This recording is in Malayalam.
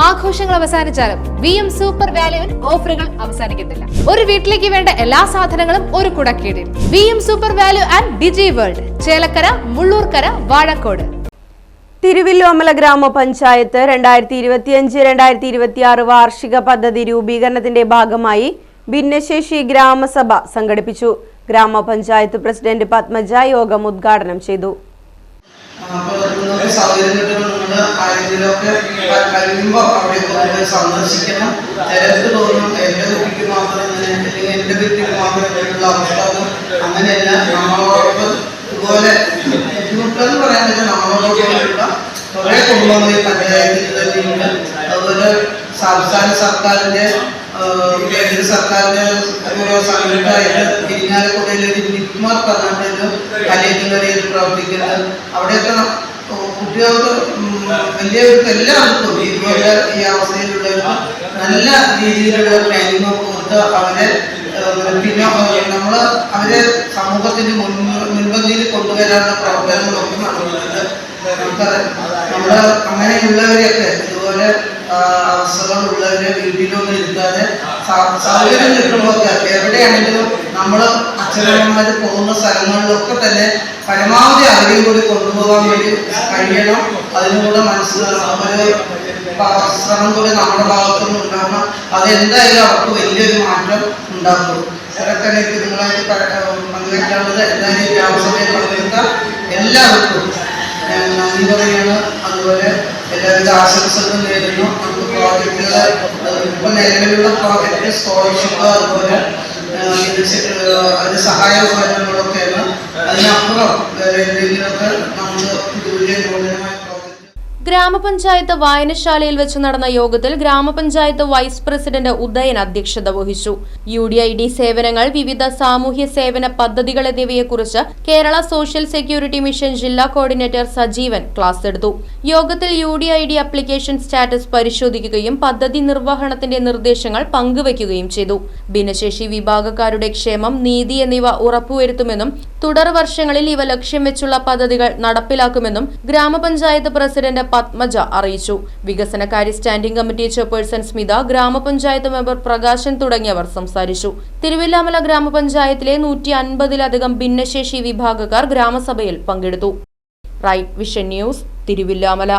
ആഘോഷങ്ങൾ അവസാനിച്ചാലും VM സൂപ്പർ വാല്യുവിൽ ഓഫറുകൾ അവസാനിക്കുന്നില്ല. ഒരു വീട്ടിലേക്ക് വേണ്ട എല്ലാ സാധനങ്ങളും ഒരു കുടക്കീഴിൽ. VM super value and digi world, Chelakkara, Mullurkara, Vazhakkode. Thiruvilwamala ഗ്രാമപഞ്ചായത്ത് 2025-2026 വാർഷിക പദ്ധതി രൂപീകരണത്തിന്റെ ഭാഗമായി ഭിന്നശേഷി ഗ്രാമസഭ സംഘടിപ്പിച്ചു. ഗ്രാമപഞ്ചായത്ത് പ്രസിഡന്റ് പത്മജ യോഗം ഉദ്ഘാടനം ചെയ്തു. സന്ദർശിക്കണം. ചിലർക്ക് തോന്നും എന്റെ കുട്ടിക്ക് മാത്രം എന്റെ വീട്ടിൽ മാത്രം അങ്ങനെയല്ല. നമ്മളോടൊപ്പം ഇതുപോലെ ബുദ്ധിമുട്ടെന്ന് പറയാൻ പറ്റും. നമ്മളോടൊപ്പമുള്ള കുറെ കുടുംബങ്ങൾ ഈ പഞ്ചായത്തിൽ തന്നെയുണ്ട്. അതുപോലെ സംസ്ഥാന സർക്കാരിന്റെ കേന്ദ്ര സർക്കാരിന്റെ ഓരോ സംഘടനയായിട്ട് ഇരിങ്ങാലക്കുടയിൽ നിക്മാർ പറഞ്ഞിട്ടൊരു കലയിൽ പ്രവർത്തിക്കുന്നത്. അവിടെയൊക്കെ കുട്ടികൾക്ക് വലിയവർക്ക് എല്ലാവർക്കും ഇതുപോലെ ഈ അവസ്ഥയിലുള്ളവർക്ക് നല്ല രീതിയിലുള്ള ട്രെയിനിങ് കൊടുത്ത് അവരെ പിന്നെ നമ്മൾ അവരെ സമൂഹത്തിന്റെ മുൻപന്തിയിൽ കൊണ്ടുവരാനുള്ള പ്രവർത്തനങ്ങളൊക്കെ നടത്തുന്നുണ്ട്. നമ്മള് അങ്ങനെയുള്ളവരെയൊക്കെ ഇതുപോലെ അവസ്ഥകളുള്ളവരെ വീട്ടിലൊന്നും ഇരുത്താതെ സൗകര്യം കിട്ടുമ്പോഴൊക്കെ എവിടെയാണെങ്കിലും നമ്മൾ അച്ഛനമ്മമാര് പോകുന്ന സ്ഥലങ്ങളിലൊക്കെ തന്നെ പരമാവധി അവരെയും കൂടി കൊണ്ടുപോകാൻ വേണ്ടി കഴിയണം. അതിനുള്ള മനസ്സിലാക്കി ശ്രമം കൂടി നമ്മുടെ ഭാഗത്തുനിന്ന് ഉണ്ടാകണം. അതെന്തായാലും അവർക്ക് വലിയൊരു മാറ്റം ഉണ്ടാക്കും. ഇതൊക്കെ നിങ്ങളായിട്ട് പങ്കുവയ്ക്കാനുള്ളത്. എന്തായാലും ഗ്രാമസഭയിൽ പങ്കെടുത്ത എല്ലാവർക്കും നന്ദി പറയാണ്. അതുപോലെ എല്ലാവരുടെ ആശംസകളും നേരുന്നു. നമുക്ക് പ്രോജക്റ്റുകൾ ഇപ്പൊ നിലവിലുള്ള പ്രോജക്റ്റ് സ്കോളർഷിപ്പ് അതുപോലെ അതിന് സഹായ ഉപകരണങ്ങളൊക്കെയാണ്. അതിനപ്പുറം എന്തെങ്കിലുമൊക്കെ നമുക്ക് ഇതുവരെ നൂതനമായി ഗ്രാമപഞ്ചായത്ത് വായനശാലയിൽ വെച്ച് നടന്ന യോഗത്തിൽ ഗ്രാമപഞ്ചായത്ത് വൈസ് പ്രസിഡന്റ് ഉദയൻ അധ്യക്ഷത വഹിച്ചു. UDID സേവനങ്ങൾ, വിവിധ സാമൂഹ്യ സേവന പദ്ധതികൾ എന്നിവയെക്കുറിച്ച് കേരള സോഷ്യൽ സെക്യൂരിറ്റി മിഷൻ ജില്ലാ കോർഡിനേറ്റർ സജീവൻ ക്ലാസ് എടുത്തു. യോഗത്തിൽ UDID ആപ്ലിക്കേഷൻ സ്റ്റാറ്റസ് പരിശോധിക്കുകയും പദ്ധതി നിർവഹണത്തിന്റെ നിർദ്ദേശങ്ങൾ പങ്കുവയ്ക്കുകയും ചെയ്തു. ഭിന്നശേഷി വിഭാഗക്കാരുടെ ക്ഷേമം, നീതി എന്നിവ ഉറപ്പുവരുത്തുമെന്നും തുടർ വർഷങ്ങളിൽ ഇവ ലക്ഷ്യം വെച്ചുള്ള പദ്ധതികൾ നടപ്പിലാക്കുമെന്നും ഗ്രാമപഞ്ചായത്ത് പ്രസിഡന്റ് പത്മജ അറിയിച്ചു. വികസനകാര്യ സ്റ്റാൻഡിംഗ് കമ്മിറ്റി ചെയർപേഴ്സൺ സ്മിത, ഗ്രാമപഞ്ചായത്ത് മെമ്പർ പ്രകാശൻ തുടങ്ങിയവർ സംസാരിച്ചു. തിരുവില്ലാമല ഗ്രാമപഞ്ചായത്തിലെ 150-ലധികം ഭിന്നശേഷി വിഭാഗക്കാർ ഗ്രാമസഭയിൽ പങ്കെടുത്തു. Right vision news, Thiruvilwamala.